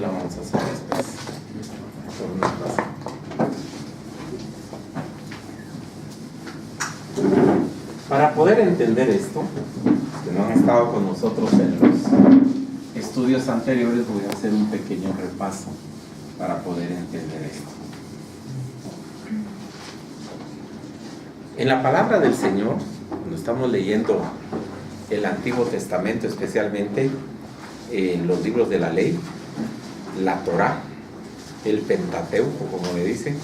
La vamos a hacer después. Por una clase. Para poder entender esto, que no han estado con nosotros en los estudios anteriores, voy a hacer un pequeño repaso para poder entender esto. En la palabra del Señor, cuando estamos leyendo el Antiguo Testamento, especialmente los libros de la ley, la Torá, el Pentateuco, como le dicen,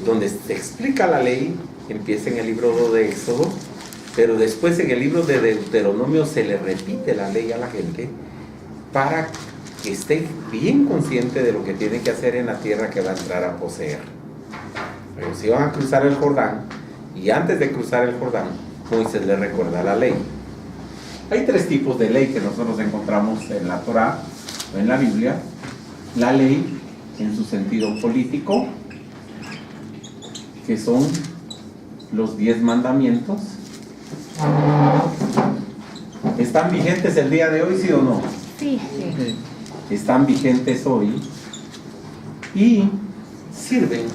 donde se explica la ley, empieza en el libro de Éxodo, pero después en el libro de Deuteronomio se le repite la ley a la gente para que esté bien consciente de lo que tiene que hacer en la tierra que va a entrar a poseer. Pero si van a cruzar el Jordán, y antes de cruzar el Jordán, Moisés le recuerda la ley. Hay tres tipos de ley que nosotros encontramos en la Torá o en la Biblia. La ley en su sentido político, que son los 10 mandamientos. ¿Están vigentes el día de hoy, sí o no? Sí. Están vigentes hoy y sirven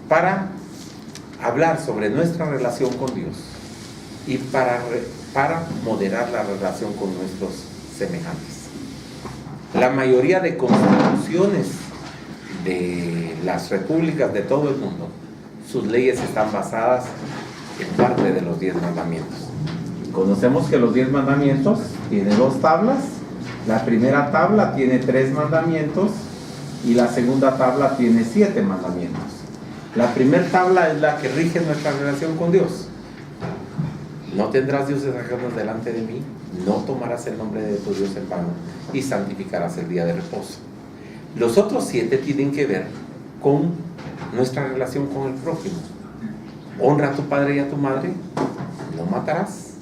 para hablar sobre nuestra relación con Dios y para moderar la relación con nuestros semejantes. La mayoría de constituciones de las repúblicas de todo el mundo, sus leyes están basadas en parte de los 10 mandamientos. Conocemos que los 10 mandamientos tienen 2 tablas. La primera tabla tiene 3 mandamientos y la segunda tabla tiene 7 mandamientos. La primera tabla es la que rige nuestra relación con Dios. No tendrás dioses ajenos delante de mí, no tomarás el nombre de tu Dios en vano y santificarás el día de reposo. Los otros 7 tienen que ver con nuestra relación con el prójimo. Honra a tu padre y a tu madre, no matarás,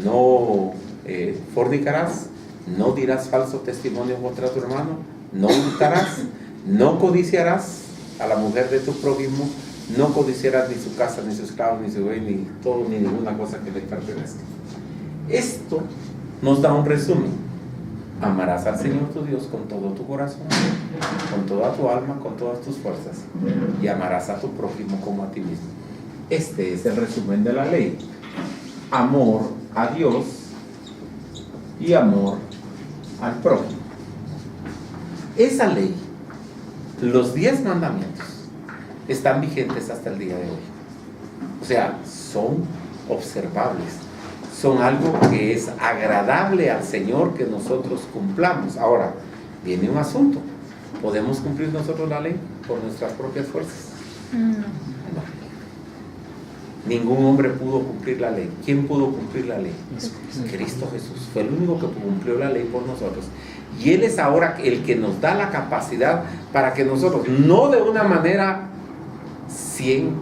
no fornicarás, no dirás falso testimonio contra tu hermano, no hurtarás, no codiciarás a la mujer de tu prójimo, no codiciarás ni su casa, ni sus esclavos, ni su buey, ni todo, ni ninguna cosa que le pertenezca. Esto nos da un resumen. Amarás al Señor tu Dios con todo tu corazón, con toda tu alma, con todas tus fuerzas, y amarás a tu prójimo como a ti mismo. Este es el resumen de la ley. Amor a Dios y amor al prójimo. Esa ley, los 10 mandamientos, están vigentes hasta el día de hoy. O sea, son observables, son algo que es agradable al Señor que nosotros cumplamos. Ahora, viene un asunto. ¿Podemos cumplir nosotros la ley por nuestras propias fuerzas? No. Ningún hombre pudo cumplir la ley. ¿Quién pudo cumplir la ley? Cristo Jesús. Fue el único que cumplió la ley por nosotros. Y Él es ahora el que nos da la capacidad para que nosotros, no de una manera 100%,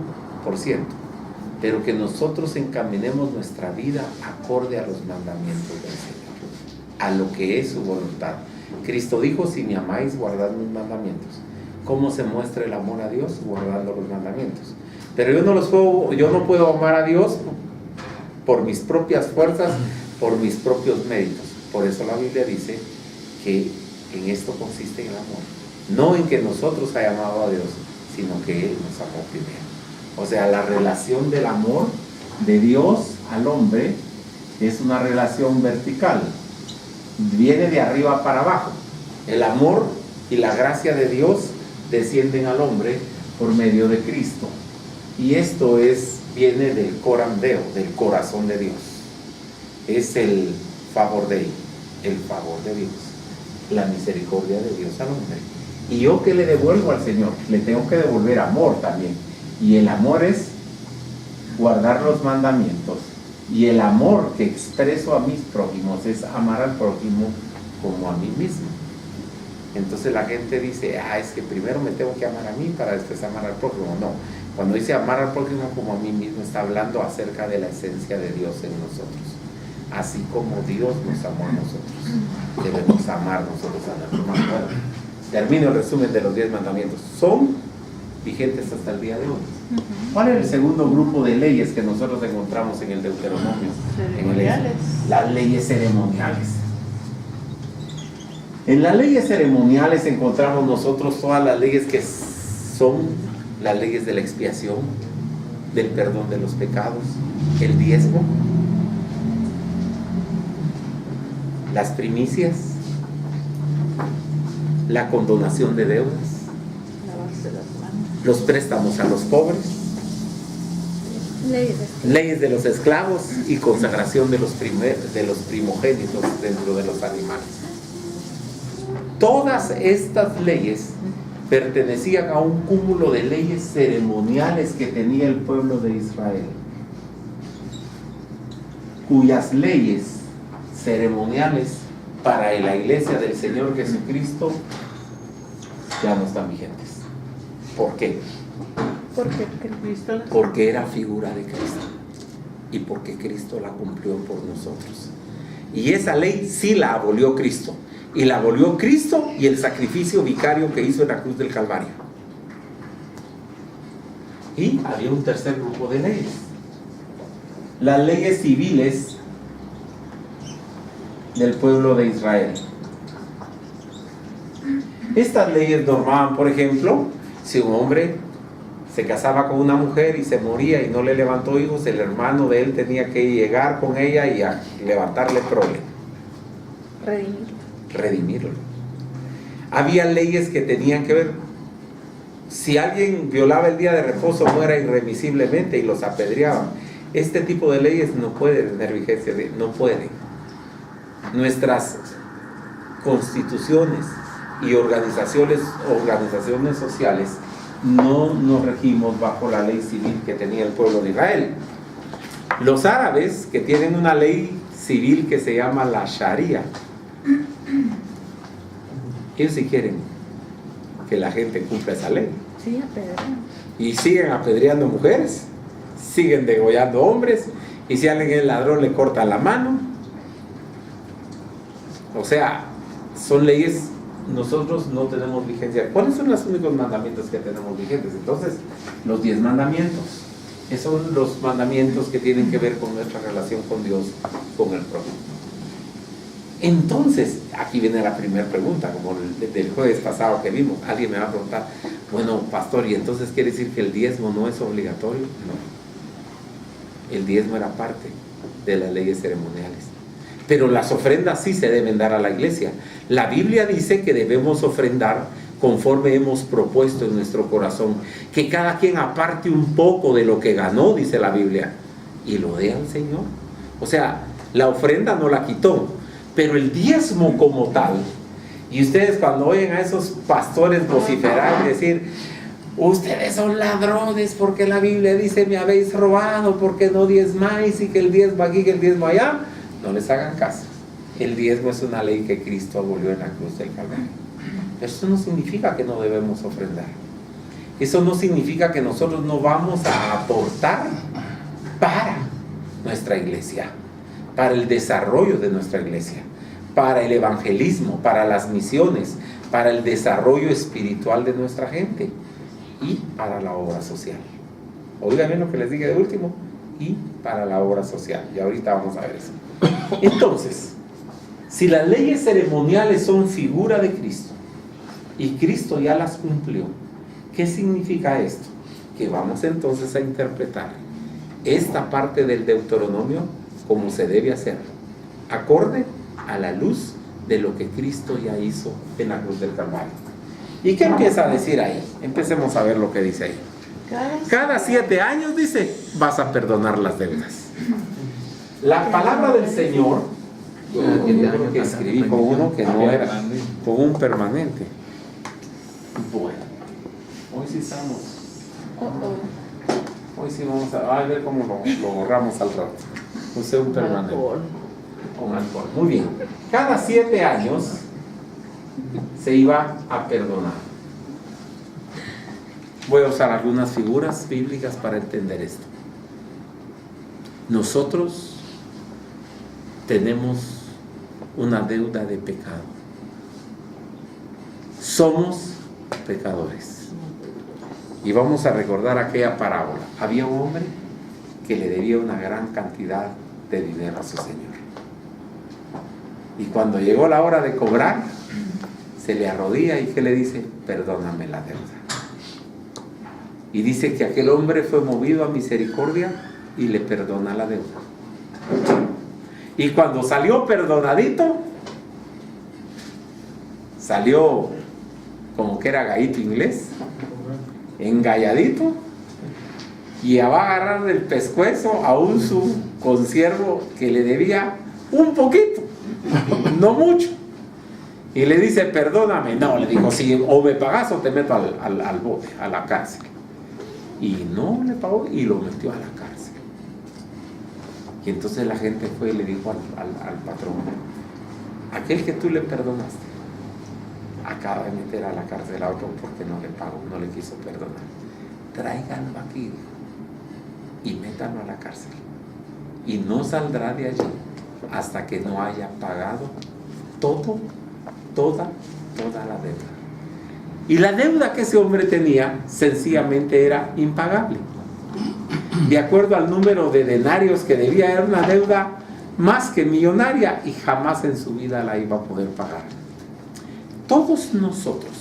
pero que nosotros encaminemos nuestra vida acorde a los mandamientos del Señor, a lo que es su voluntad. Cristo dijo: si me amáis, guardad mis mandamientos. ¿Cómo se muestra el amor a Dios? Guardando los mandamientos. Pero yo no puedo amar a Dios por mis propias fuerzas, por mis propios méritos. Por eso la Biblia dice que en esto consiste el amor. No en que nosotros hayamos amado a Dios, sino que Él nos amó primero. O sea, la relación del amor de Dios al hombre es una relación vertical. Viene de arriba para abajo. El amor y la gracia de Dios descienden al hombre por medio de Cristo. Y esto viene del coram Deo, del corazón de Dios. Es el favor de Él, el favor de Dios, la misericordia de Dios al hombre. Y yo, ¿qué le devuelvo al Señor? Le tengo que devolver amor también. Y el amor es guardar los mandamientos. Y el amor que expreso a mis prójimos es amar al prójimo como a mí mismo. Entonces la gente dice: es que primero me tengo que amar a mí para después amar al prójimo. No, cuando dice amar al prójimo como a mí mismo, está hablando acerca de la esencia de Dios en nosotros. Así como Dios nos amó a nosotros, debemos amar nosotros a nuestro hermano. Termino el resumen de los 10 mandamientos. Son vigentes hasta el día de hoy. ¿Cuál es el segundo grupo de leyes que nosotros encontramos en el Deuteronomio? Ceremoniales. Las leyes ceremoniales. En las leyes ceremoniales encontramos nosotros todas las leyes que son las leyes de la expiación, del perdón de los pecados, el diezmo, las primicias, la condonación de deudas, los préstamos a los pobres, leyes de los esclavos y consagración de los primogénitos dentro de los animales. Todas estas leyes pertenecían a un cúmulo de leyes ceremoniales que tenía el pueblo de Israel, cuyas leyes ceremoniales para la iglesia del Señor Jesucristo ya no están vigentes. ¿Por qué? Porque era figura de Cristo y porque Cristo la cumplió por nosotros. Y esa ley sí la abolió Cristo, y la abolió Cristo y el sacrificio vicario que hizo en la cruz del Calvario. Y había un tercer grupo de leyes, las leyes civiles del pueblo de Israel. Estas leyes normaban, por ejemplo, si un hombre se casaba con una mujer y se moría y no le levantó hijos, el hermano de él tenía que llegar con ella y a levantarle prole, redimirlo. Había leyes que tenían que ver, si alguien violaba el día de reposo, muera irremisiblemente y los apedreaban. Este tipo de leyes no puede tener vigencia, no puede. Nuestras constituciones y organizaciones sociales no nos regimos bajo la ley civil que tenía el pueblo de Israel. Los árabes, que tienen una ley civil que se llama la Sharia, ellos sí quieren que la gente cumpla esa ley. Sí, apedrean. Y siguen apedreando mujeres, siguen degollando hombres, y si alguien es ladrón le cortan la mano. O sea, son leyes. Nosotros no tenemos vigencia. ¿Cuáles son los únicos mandamientos que tenemos vigentes? Entonces, los 10 mandamientos. Esos son los mandamientos que tienen que ver con nuestra relación con Dios, con el prójimo. Entonces, aquí viene la primera pregunta, como del jueves pasado que vimos. Alguien me va a preguntar, bueno, pastor, ¿y entonces quiere decir que el diezmo no es obligatorio? No. El diezmo era parte de las leyes ceremoniales. Pero las ofrendas sí se deben dar a la iglesia. La Biblia dice que debemos ofrendar conforme hemos propuesto en nuestro corazón, que cada quien aparte un poco de lo que ganó, dice la Biblia, y lo dé al Señor. O sea, la ofrenda no la quitó, pero el diezmo como tal. Y ustedes cuando oyen a esos pastores vociferar y decir, ustedes son ladrones porque la Biblia dice me habéis robado, porque no diezmáis, y que el diezmo aquí, que el diezmo allá, no les hagan caso. El diezmo es una ley que Cristo abolió en la cruz del Calvario. Eso no significa que no debemos ofrendar. Eso no significa que nosotros no vamos a aportar para nuestra iglesia, para el desarrollo de nuestra iglesia, para el evangelismo, para las misiones, para el desarrollo espiritual de nuestra gente y para la obra social. Oigan bien lo que les dije de último, y para la obra social. Y ahorita vamos a ver eso. Entonces, si las leyes ceremoniales son figura de Cristo y Cristo ya las cumplió, ¿qué significa esto? Que vamos entonces a interpretar esta parte del Deuteronomio como se debe hacer, acorde a la luz de lo que Cristo ya hizo en la cruz del Calvario. ¿Y qué empieza a decir ahí? Empecemos a ver lo que dice ahí. Cada 7 años, dice, vas a perdonar las deudas. La palabra del Señor, que escribí con uno que no era, con un permanente. Bueno, hoy sí estamos. Hoy sí vamos a ver cómo lo borramos al rato. Usé un permanente. Con alcohol. Muy bien. Cada 7 años se iba a perdonar. Voy a usar algunas figuras bíblicas para entender esto. Nosotros tenemos una deuda de pecado. Somos pecadores. Y vamos a recordar aquella parábola. Había un hombre que le debía una gran cantidad de dinero a su señor. Y cuando llegó la hora de cobrar, se le arrodilla y que le dice: perdóname la deuda. Y dice que aquel hombre fue movido a misericordia y le perdona la deuda. Y cuando salió perdonadito, salió como que era gallito inglés, engalladito, y va a agarrar del pescuezo a un su consiervo que le debía un poquito, no mucho, y le dice: perdóname. No, le dijo: sí, o me pagas o te meto al bote, a la cárcel. Y no le pagó y lo metió a la cárcel. Y entonces la gente fue y le dijo al patrón: aquel que tú le perdonaste acaba de meter a la cárcel a otro porque no le pagó, no le quiso perdonar. Tráiganlo aquí, dijo, y métanlo a la cárcel. Y no saldrá de allí hasta que no haya pagado toda la deuda. Y la deuda que ese hombre tenía sencillamente era impagable. De acuerdo al número de denarios que debía, era una deuda más que millonaria y jamás en su vida la iba a poder pagar. Todos nosotros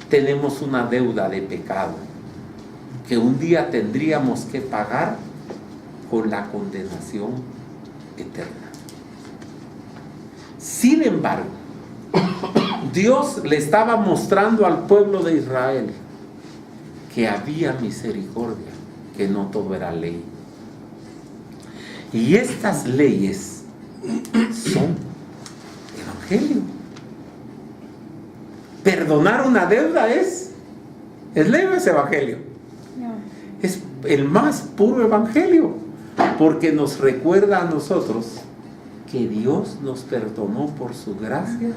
tenemos una deuda de pecado que un día tendríamos que pagar con la condenación eterna. Sin embargo, Dios le estaba mostrando al pueblo de Israel que había misericordia, que no todo era ley. Y estas leyes son evangelio. Perdonar una deuda es ley o es evangelio. Es el más puro evangelio, porque nos recuerda a nosotros que Dios nos perdonó por su gracia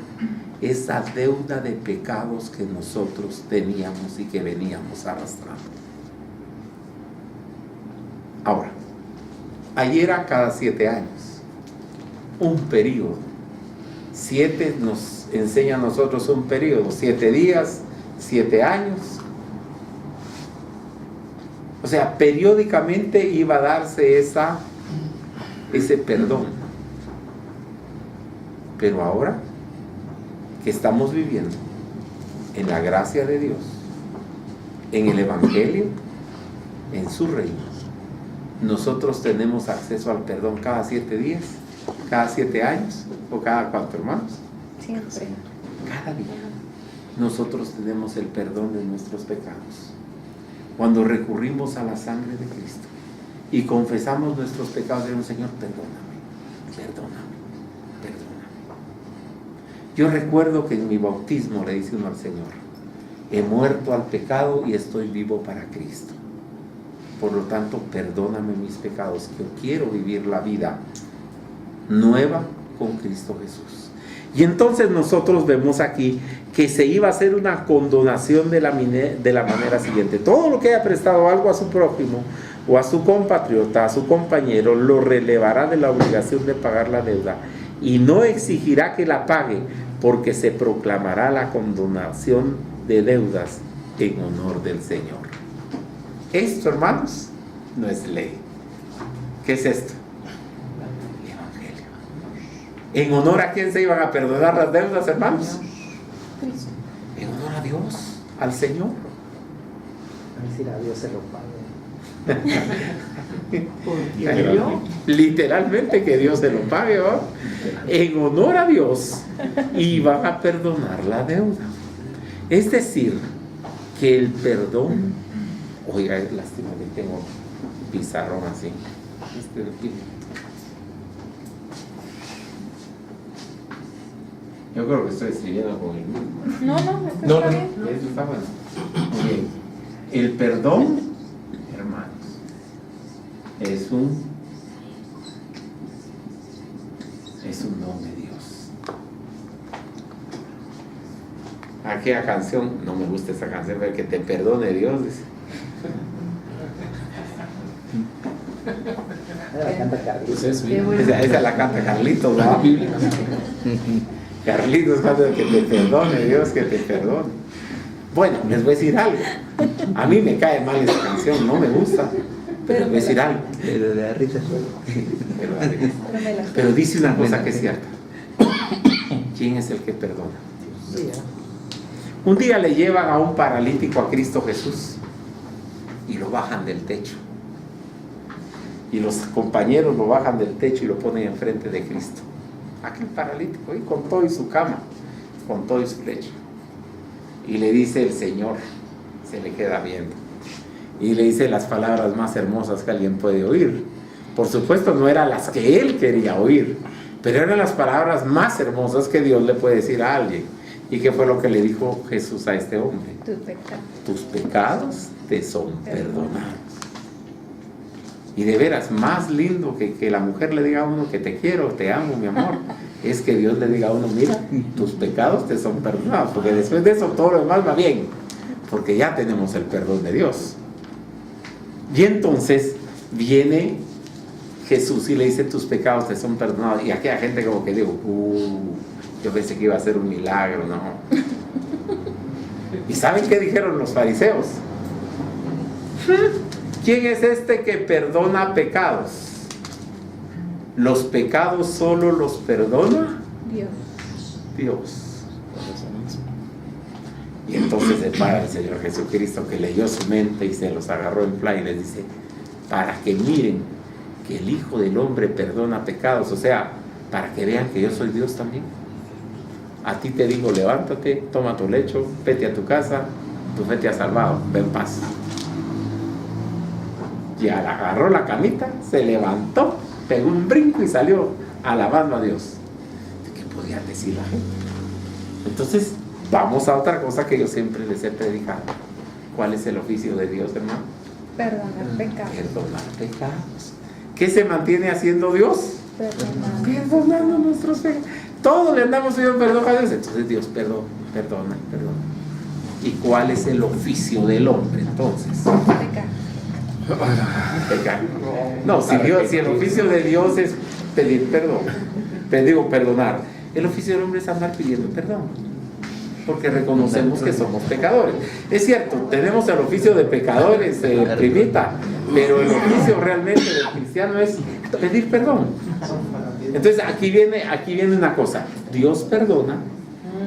esa deuda de pecados que nosotros teníamos y que veníamos arrastrando. Ahora, ayer era cada 7 años, un periodo. 7 nos enseña a nosotros un periodo, 7 días, 7 años. O sea, periódicamente iba a darse ese perdón. Pero ahora que estamos viviendo en la gracia de Dios, en el Evangelio, en su reino, nosotros tenemos acceso al perdón cada 7 días, cada 7 años, o cada 4, hermanos. Siempre. Cada día nosotros tenemos el perdón de nuestros pecados. Cuando recurrimos a la sangre de Cristo y confesamos nuestros pecados, decimos: Señor, perdóname. Yo recuerdo que en mi bautismo le dice uno al Señor: he muerto al pecado y estoy vivo para Cristo. Por lo tanto, perdóname mis pecados. Yo quiero vivir la vida nueva con Cristo Jesús. Y entonces nosotros vemos aquí que se iba a hacer una condonación de la manera siguiente: todo lo que haya prestado algo a su prójimo o a su compatriota, a su compañero, lo relevará de la obligación de pagar la deuda y no exigirá que la pague, porque se proclamará la condonación de deudas en honor del Señor. Esto, hermanos, no es ley. ¿Qué es esto? El Evangelio. ¿En honor a quién se iban a perdonar las deudas, hermanos? En honor a Dios, al Señor. A decir: a Dios se lo pague. Literalmente que Dios se lo pague, ¿no? En honor a Dios, y van a perdonar la deuda. Es decir, que el perdón, oiga, es lástima que tengo pizarrón así. Yo creo que estoy escribiendo con el mismo. No, está bien. Eso está bueno. Bien. El perdón, hermanos, es un don de Dios. Aquella canción, no me gusta esa canción, pero que te perdone Dios, dice. La canta Carlitos. Esa la canta Carlitos, ¿verdad? Carlitos canta: que te perdone Dios, que te perdone. Bueno, les voy a decir algo. A mí me cae mal esa canción, no me gusta. Pero les voy a decir algo. Pero de risa. Pero dice una cosa que es cierta: ¿quién es el que perdona? Un día le llevan a un paralítico a Cristo Jesús y lo bajan del techo. Y los compañeros lo bajan del techo y lo ponen enfrente de Cristo. Aquel paralítico, y con todo y su cama, con todo y su lecho. Y le dice el Señor, se le queda viendo. Y le dice las palabras más hermosas que alguien puede oír. Por supuesto, no eran las que él quería oír, pero eran las palabras más hermosas que Dios le puede decir a alguien. ¿Y qué fue lo que le dijo Jesús a este hombre? Tus pecados te son perdonados. Y de veras, más lindo que la mujer le diga a uno que te quiero, te amo, mi amor, es que Dios le diga a uno, mira, tus pecados te son perdonados, porque después de eso todo lo demás va bien, porque ya tenemos el perdón de Dios. Y entonces viene Jesús y le dice, tus pecados te son perdonados. Y aquella gente como que digo, yo pensé que iba a ser un milagro, ¿no? ¿Y saben qué dijeron los fariseos? ¿Quién es este que perdona pecados? ¿Los pecados solo los perdona? Dios. Y entonces se para el Señor Jesucristo, que leyó su mente y se los agarró en fly y les dice, para que miren que el Hijo del Hombre perdona pecados, o sea, para que vean que yo soy Dios también. A ti te digo, levántate, toma tu lecho, vete a tu casa, tu fe te ha salvado, ven paz. Y agarró la camita, se levantó, pegó un brinco y salió alabando a Dios. ¿Qué podían decir la gente? Entonces, vamos a otra cosa que yo siempre les he predicado. ¿Cuál es el oficio de Dios, hermano? Perdonar pecados. Perdonar pecados. ¿Qué se mantiene haciendo Dios? Perdonando nuestros pecados. Todos le andamos pidiendo perdón a Dios. Entonces Dios perdona. ¿Y cuál es el oficio del hombre entonces? Pecar. No, si el oficio de Dios es pedir perdón, perdonar, el oficio del hombre es andar pidiendo perdón, porque reconocemos que somos pecadores. Es cierto, tenemos el oficio de pecadores, primita, pero el oficio realmente del cristiano es pedir perdón. Entonces aquí viene una cosa, Dios perdona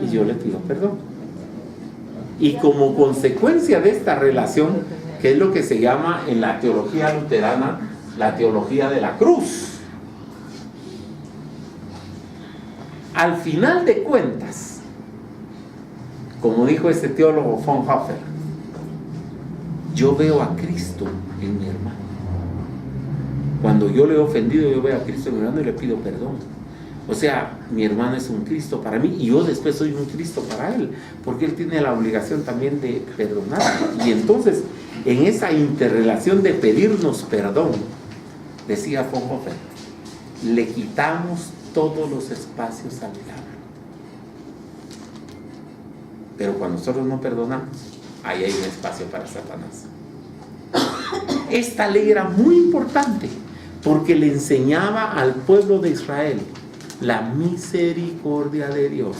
y yo le pido perdón. Y como consecuencia de esta relación, que es lo que se llama en la teología luterana la teología de la cruz, al final de cuentas, como dijo este teólogo Bonhoeffer, yo veo a Cristo en mi hermano. Cuando yo le he ofendido, yo veo a Cristo en mi hermano y le pido perdón. O sea, mi hermano es un Cristo para mí y yo después soy un Cristo para él, porque él tiene la obligación también de perdonar. Y entonces, en esa interrelación de pedirnos perdón, decía Bonhoeffer, le quitamos todos los espacios al diablo. Pero cuando nosotros no perdonamos, ahí hay un espacio para Satanás. Esta ley era muy importante porque le enseñaba al pueblo de Israel la misericordia de Dios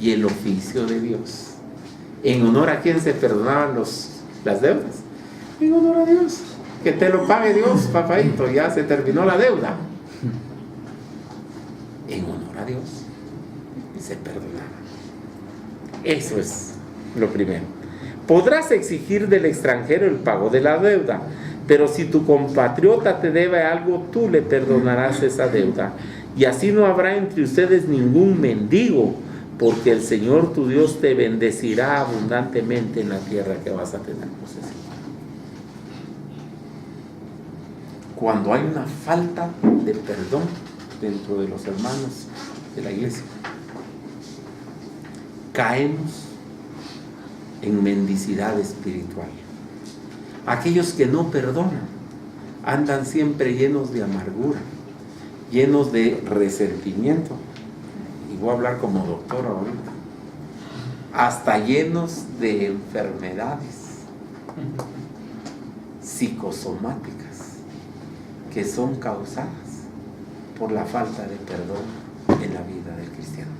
y el oficio de Dios. ¿En honor a quién se perdonaban las deudas? En honor a Dios. Que te lo pague Dios, papadito, ya se terminó la deuda. En honor a Dios se perdonaba. Eso es lo primero. Podrás exigir del extranjero el pago de la deuda, pero si tu compatriota te debe algo, tú le perdonarás esa deuda. Y así no habrá entre ustedes ningún mendigo, porque el Señor tu Dios te bendecirá abundantemente en la tierra que vas a tener posesión. Cuando hay una falta de perdón dentro de los hermanos de la iglesia, caemos en mendicidad espiritual. Aquellos que no perdonan andan siempre llenos de amargura, llenos de resentimiento, y voy a hablar como doctor ahorita, hasta llenos de enfermedades psicosomáticas que son causadas por la falta de perdón en la vida del cristiano.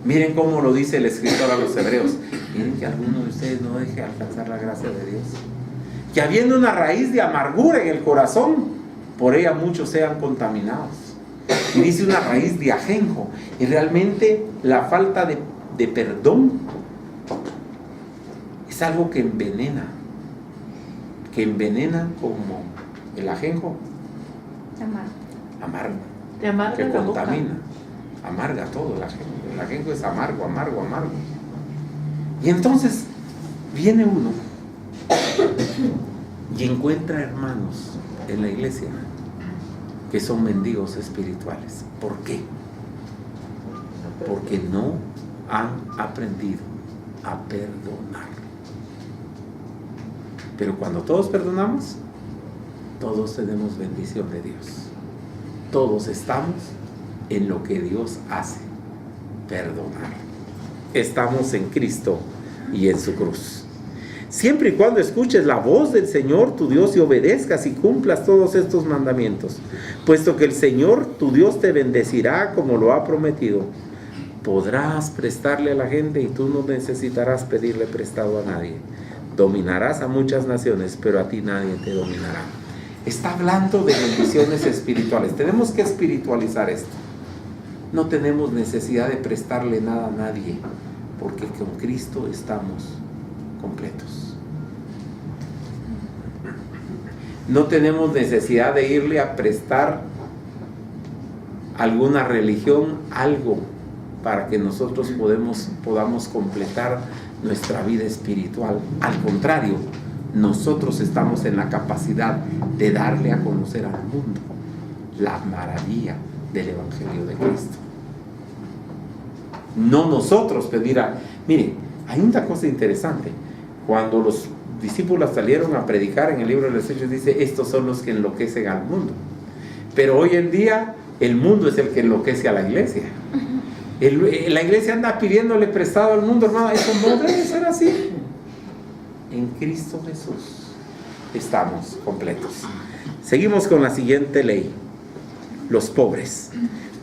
Miren cómo lo dice el escritor a los hebreos. Miren que alguno de ustedes no deje alcanzar la gracia de Dios, que habiendo una raíz de amargura en el corazón, por ella muchos sean contaminados. Y dice una raíz de ajenjo. Y realmente la falta de perdón es algo que envenena como el ajenjo. Amarga. Te amarga Que la boca. contamina. Amarga todo el ajenjo. El ajenjo es amargo, amargo, amargo. Y entonces viene uno y encuentra hermanos en la iglesia que son mendigos espirituales. ¿Por qué? Porque no han aprendido a perdonar. Pero cuando todos perdonamos, todos tenemos bendición de Dios. Todos estamos en lo que Dios hace, perdonar. Estamos en Cristo y en su cruz. Siempre y cuando escuches la voz del Señor tu Dios y obedezcas y cumplas todos estos mandamientos, puesto que el Señor tu Dios te bendecirá como lo ha prometido, podrás prestarle a la gente y tú no necesitarás pedirle prestado a nadie. Dominarás a muchas naciones, pero a ti nadie te dominará. Está hablando de bendiciones espirituales. Tenemos que espiritualizar esto. No tenemos necesidad de prestarle nada a nadie, porque con Cristo estamos completos. No tenemos necesidad de irle a prestar a alguna religión algo para que nosotros podamos completar nuestra vida espiritual. Al contrario, nosotros estamos en la capacidad de darle a conocer al mundo la maravilla del Evangelio de Cristo. No nosotros pedir Mire, hay una cosa interesante. Cuando los discípulos salieron a predicar en el libro de los Hechos, dice, estos son los que enloquecen al mundo. Pero hoy en día, el mundo es el que enloquece a la iglesia. La iglesia anda pidiéndole prestado al mundo, hermano. Eso no debe ser así. En Cristo Jesús estamos completos. Seguimos con la siguiente ley. Los pobres.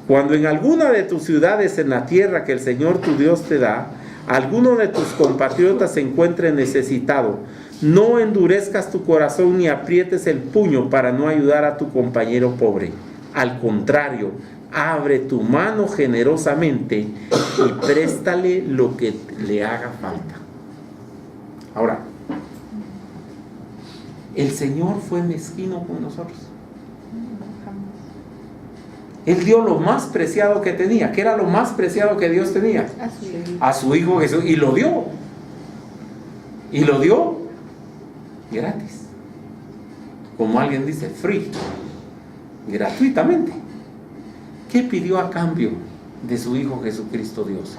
Cuando en alguna de tus ciudades en la tierra que el Señor tu Dios te da, alguno de tus compatriotas se encuentre necesitado, no endurezcas tu corazón ni aprietes el puño para no ayudar a tu compañero pobre. Al contrario, abre tu mano generosamente y préstale lo que le haga falta. Ahora, el Señor fue mezquino con nosotros. Él dio lo más preciado que tenía. ¿Qué era lo más preciado que Dios tenía? A su Hijo Jesús. Y lo dio. Y lo dio gratis. Como alguien dice, free. Gratuitamente. ¿Qué pidió a cambio de su Hijo Jesucristo Dios?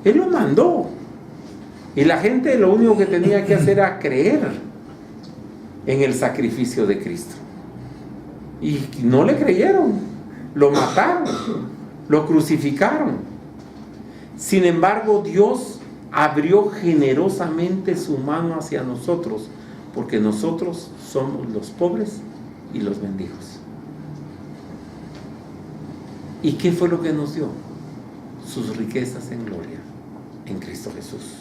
Él lo mandó. Y la gente lo único que tenía que hacer era creer en el sacrificio de Cristo. Y no le creyeron. Lo mataron, lo crucificaron. Sin embargo, Dios abrió generosamente su mano hacia nosotros, porque nosotros somos los pobres y los mendigos. ¿Y qué fue lo que nos dio? Sus riquezas en gloria en Cristo Jesús.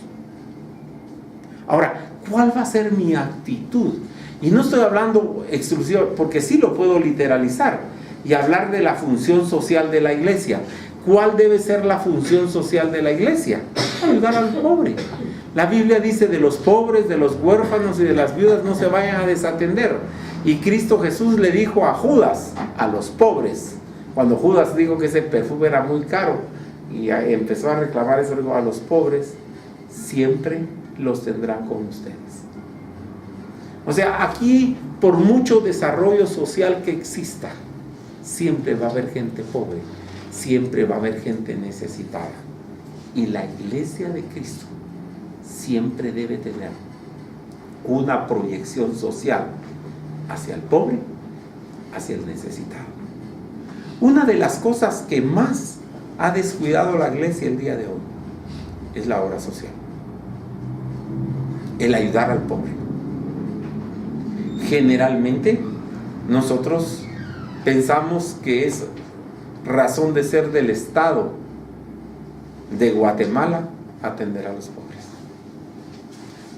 Ahora, ¿cuál va a ser mi actitud? Y no estoy hablando exclusivo, porque sí lo puedo literalizar y hablar de la función social de la iglesia. ¿Cuál debe ser la función social de la iglesia? Ayudar al pobre. La Biblia dice, de los pobres, de los huérfanos y de las viudas no se vayan a desatender. Y Cristo Jesús le dijo a Judas, a los pobres, cuando Judas dijo que ese perfume era muy caro y empezó a reclamar eso, dijo, a los pobres siempre los tendrán con ustedes. O sea, aquí, por mucho desarrollo social que exista, siempre va a haber gente pobre, siempre va a haber gente necesitada. Y la iglesia de Cristo siempre debe tener una proyección social hacia el pobre, hacia el necesitado. Una de las cosas que más ha descuidado la iglesia el día de hoy es la obra social, el ayudar al pobre. Generalmente nosotros pensamos que es razón de ser del Estado de Guatemala atender a los pobres.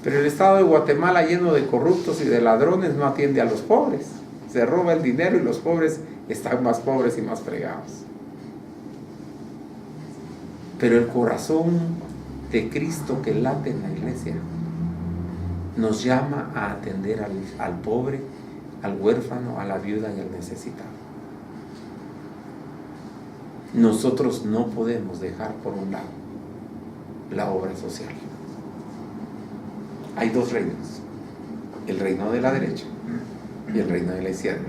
Pero el Estado de Guatemala, lleno de corruptos y de ladrones, no atiende a los pobres. Se roba el dinero y los pobres están más pobres y más fregados. Pero el corazón de Cristo que late en la iglesia nos llama a atender al pobre, al huérfano, a la viuda y al necesitado. Nosotros no podemos dejar por un lado la obra social. Hay dos reinos, el reino de la derecha y el reino de la izquierda.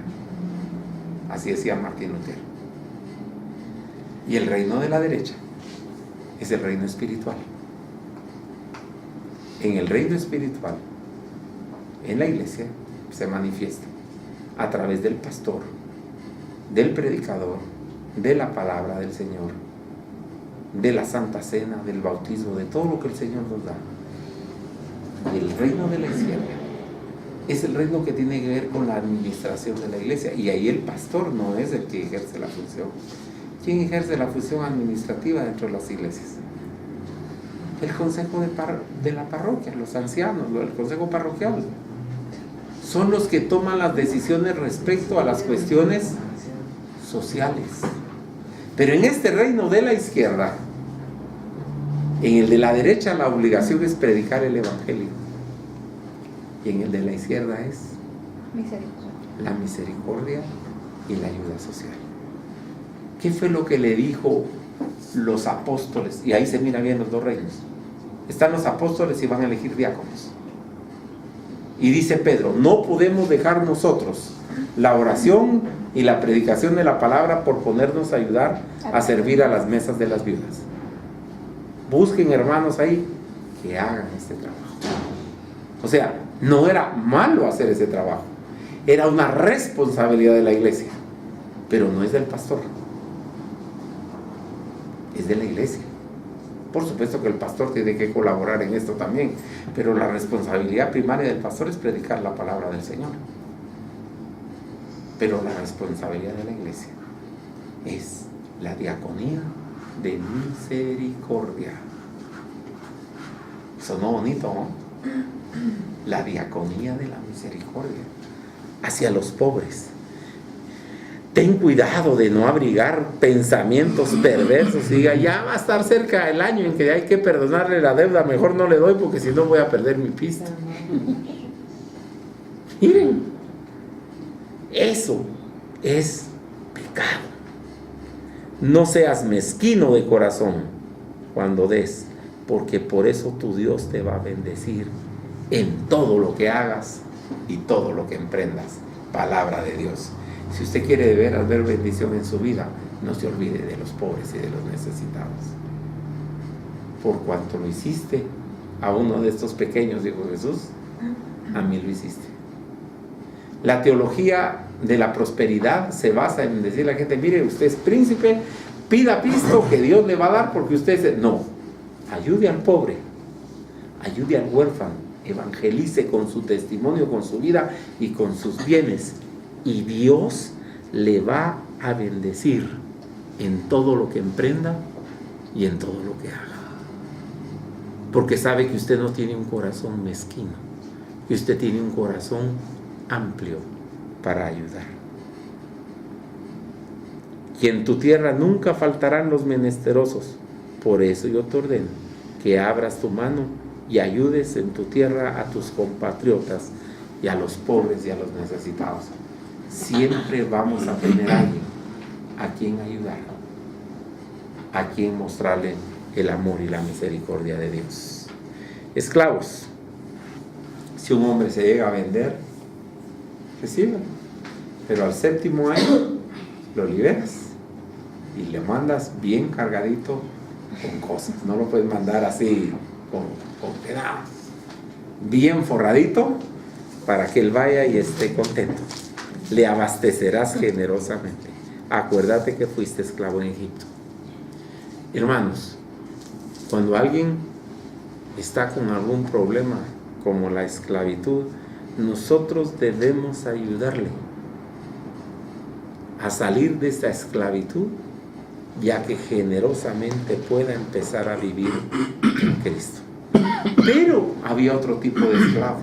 Así decía Martín Lutero. Y el reino de la derecha es el reino espiritual. En el reino espiritual, en la iglesia, se manifiesta a través del pastor, del predicador, de la palabra del Señor, de la Santa Cena, del bautismo, de todo lo que el Señor nos da. Y el reino de la izquierda es el reino que tiene que ver con la administración de la iglesia, y ahí el pastor no es el que ejerce la función. ¿Quién ejerce la función administrativa dentro de las iglesias? El consejo de la parroquia, los ancianos, el consejo parroquial. Son los que toman las decisiones respecto a las cuestiones sociales. Pero en este reino de la izquierda, en el de la derecha, la obligación es predicar el evangelio, y en el de la izquierda es la misericordia y la ayuda social. ¿Qué fue lo que le dijo los apóstoles? Y ahí se mira bien los dos reinos. Están los apóstoles y van a elegir diáconos. Y dice Pedro: no podemos dejar nosotros la oración y la predicación de la palabra por ponernos a ayudar a servir a las mesas de las viudas. Busquen hermanos ahí que hagan este trabajo. O sea, no era malo hacer ese trabajo, era una responsabilidad de la iglesia, pero no es del pastor, es de la iglesia. Por supuesto que el pastor tiene que colaborar en esto también, pero la responsabilidad primaria del pastor es predicar la palabra del Señor. Pero la responsabilidad de la iglesia es la diaconía de misericordia. Sonó bonito, ¿no? La diaconía de la misericordia hacia los pobres. Ten cuidado de no abrigar pensamientos perversos y diga: ya va a estar cerca el año en que hay que perdonarle la deuda, mejor no le doy porque si no voy a perder mi pista. Miren, eso es pecado. No seas mezquino de corazón cuando des, porque por eso tu Dios te va a bendecir en todo lo que hagas y todo lo que emprendas. Palabra de Dios. Si usted quiere de veras ver bendición en su vida, no se olvide de los pobres y de los necesitados. Por cuanto lo hiciste a uno de estos pequeños, dijo Jesús, a mí lo hiciste. La teología de la prosperidad se basa en decirle a la gente: mire, usted es príncipe, pida pisto que Dios le va a dar porque usted es... No, ayude al pobre, ayude al huérfano, evangelice con su testimonio, con su vida y con sus bienes, y Dios le va a bendecir en todo lo que emprenda y en todo lo que haga, porque sabe que usted no tiene un corazón mezquino, que usted tiene un corazón amplio para ayudar. Y en tu tierra nunca faltarán los menesterosos. Por eso yo te ordeno que abras tu mano y ayudes en tu tierra a tus compatriotas y a los pobres y a los necesitados. Siempre vamos a tener a alguien a quien ayudar, a quien mostrarle el amor y la misericordia de Dios. Esclavos, si un hombre se llega a vender, recibe, pero al 7º año lo liberas y le mandas bien cargadito con cosas. No lo puedes mandar así con pedazos, bien forradito, para que él vaya y esté contento. Le abastecerás generosamente. Acuérdate que fuiste esclavo en Egipto. Hermanos, cuando alguien está con algún problema como la esclavitud, nosotros debemos ayudarle a salir de esta esclavitud, ya que generosamente pueda empezar a vivir en Cristo. Pero había otro tipo de esclavo,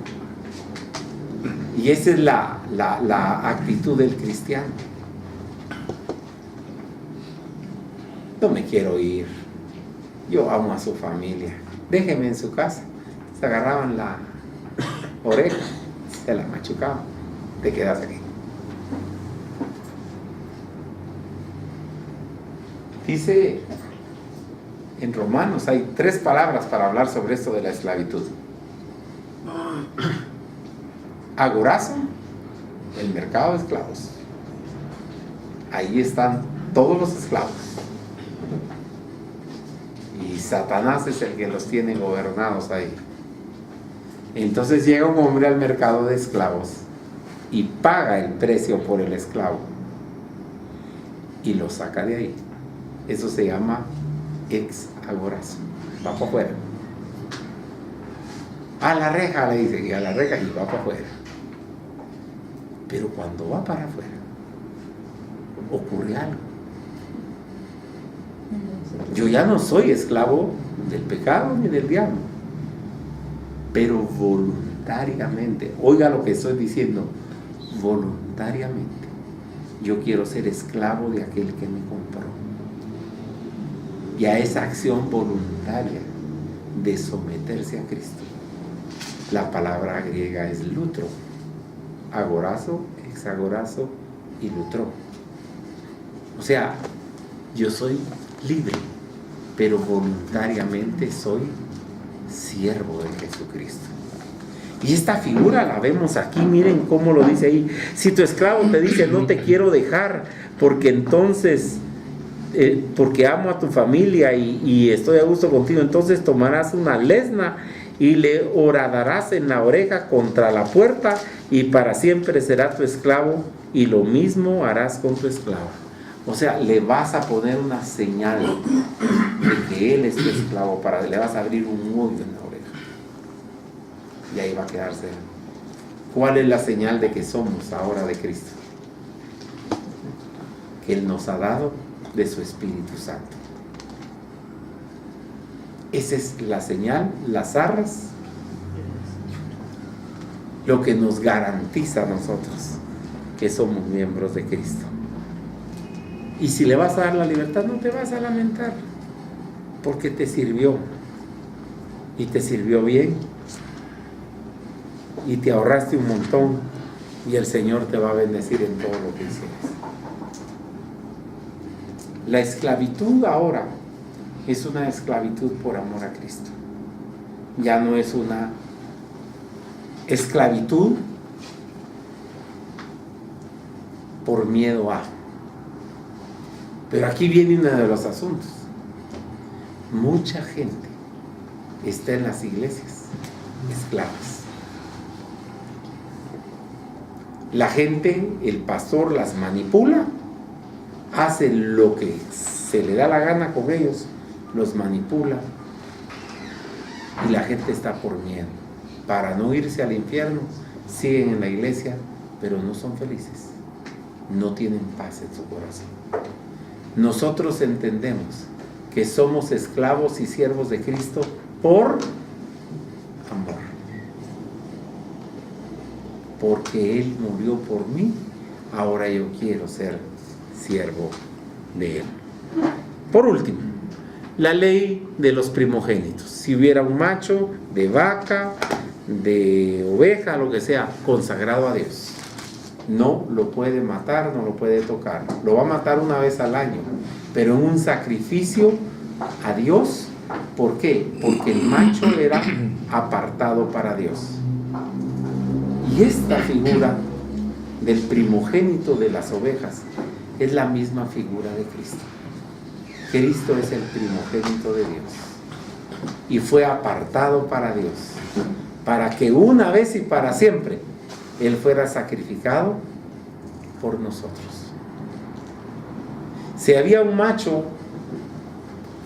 y esa es la actitud del cristiano. No me quiero ir, yo amo a su familia, déjeme en su casa. Se agarraban la oreja, se la machucaban, te quedas aquí. Dice en Romanos, hay 3 palabras para hablar sobre esto de la esclavitud. Agorazo, el mercado de esclavos. Ahí están todos los esclavos. Y Satanás es el que los tiene gobernados ahí. Entonces llega un hombre al mercado de esclavos y paga el precio por el esclavo y lo saca de ahí. Eso se llama ex-agorazo. Va para afuera. A la reja, le dicen, y a la reja, y va para afuera. Pero cuando va para afuera, ocurre algo. Yo ya no soy esclavo del pecado ni del diablo, pero voluntariamente, oiga lo que estoy diciendo, voluntariamente, yo quiero ser esclavo de aquel que me compró. Y a esa acción voluntaria de someterse a Cristo, la palabra griega es lutro, agorazo, exagorazo y lutro. O sea, yo soy libre, pero voluntariamente soy siervo de Jesucristo. Y esta figura la vemos aquí, miren cómo lo dice ahí. Si tu esclavo te dice, no te quiero dejar, porque entonces, porque amo a tu familia y estoy a gusto contigo, entonces tomarás una lesna y le horadarás en la oreja contra la puerta, y para siempre será tu esclavo, y lo mismo harás con tu esclavo. O sea, le vas a poner una señal de que él es tu esclavo, le vas a abrir un hoyo en la oreja. Y ahí va a quedarse. ¿Cuál es la señal de que somos ahora de Cristo? Que Él nos ha dado de su Espíritu Santo. Esa es la señal, las arras, lo que nos garantiza a nosotros que somos miembros de Cristo. Y si le vas a dar la libertad, no te vas a lamentar, porque te sirvió, y te sirvió bien, y te ahorraste un montón, y el Señor te va a bendecir en todo lo que hicieras. La esclavitud ahora es una esclavitud por amor a Cristo. Ya no es una esclavitud por miedo a. Pero aquí viene uno de los asuntos. Mucha gente está en las iglesias esclavas. La gente, el pastor las manipula, hace lo que se le da la gana con ellos, los manipula, y la gente está por miedo. Para no irse al infierno, siguen en la iglesia, pero no son felices, no tienen paz en su corazón. Nosotros entendemos que somos esclavos y siervos de Cristo por amor, porque Él murió por mí, ahora yo quiero ser siervo de Él. Por último, la ley de los primogénitos. Si hubiera un macho de vaca, de oveja, lo que sea, consagrado a Dios, no lo puede matar, no lo puede tocar. Lo va a matar una vez al año, pero en un sacrificio a Dios. ¿Por qué? Porque el macho era apartado para Dios. Y esta figura del primogénito de las ovejas es la misma figura de Cristo. Cristo es el primogénito de Dios y fue apartado para Dios, para que una vez y para siempre Él fuera sacrificado por nosotros. Si había un macho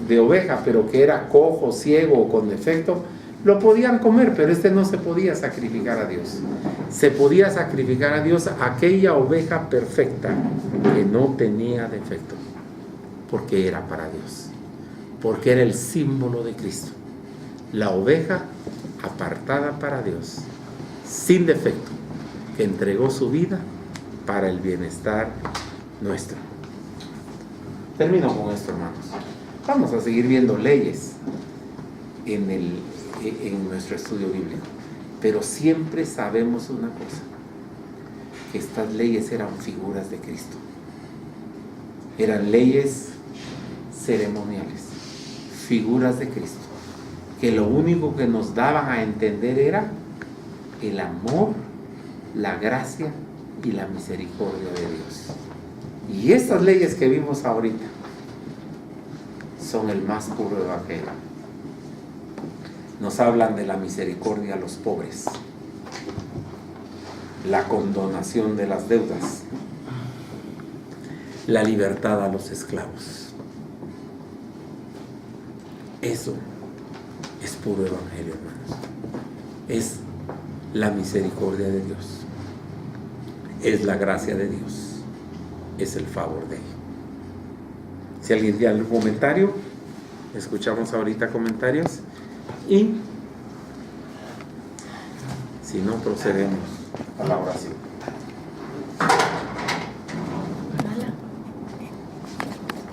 de oveja, pero que era cojo, ciego o con defecto, lo podían comer, pero este no se podía sacrificar a Dios. Se podía sacrificar a Dios aquella oveja perfecta que no tenía defecto, porque era para Dios, porque era el símbolo de Cristo. La oveja apartada para Dios, sin defecto, que entregó su vida para el bienestar nuestro. Termino con esto, hermanos. Vamos a seguir viendo leyes en nuestro estudio bíblico, pero siempre sabemos una cosa, que estas leyes eran figuras de Cristo, eran leyes ceremoniales, figuras de Cristo, que lo único que nos daban a entender era el amor, la gracia y la misericordia de Dios. Y estas leyes que vimos ahorita son el más puro evangelio. Nos hablan de la misericordia a los pobres, la condonación de las deudas, la libertad a los esclavos. Eso es puro evangelio, hermanos. Es la misericordia de Dios, es la gracia de Dios, es el favor de Él. Si alguien tiene algún comentario, escuchamos ahorita comentarios, y si no, procedemos a la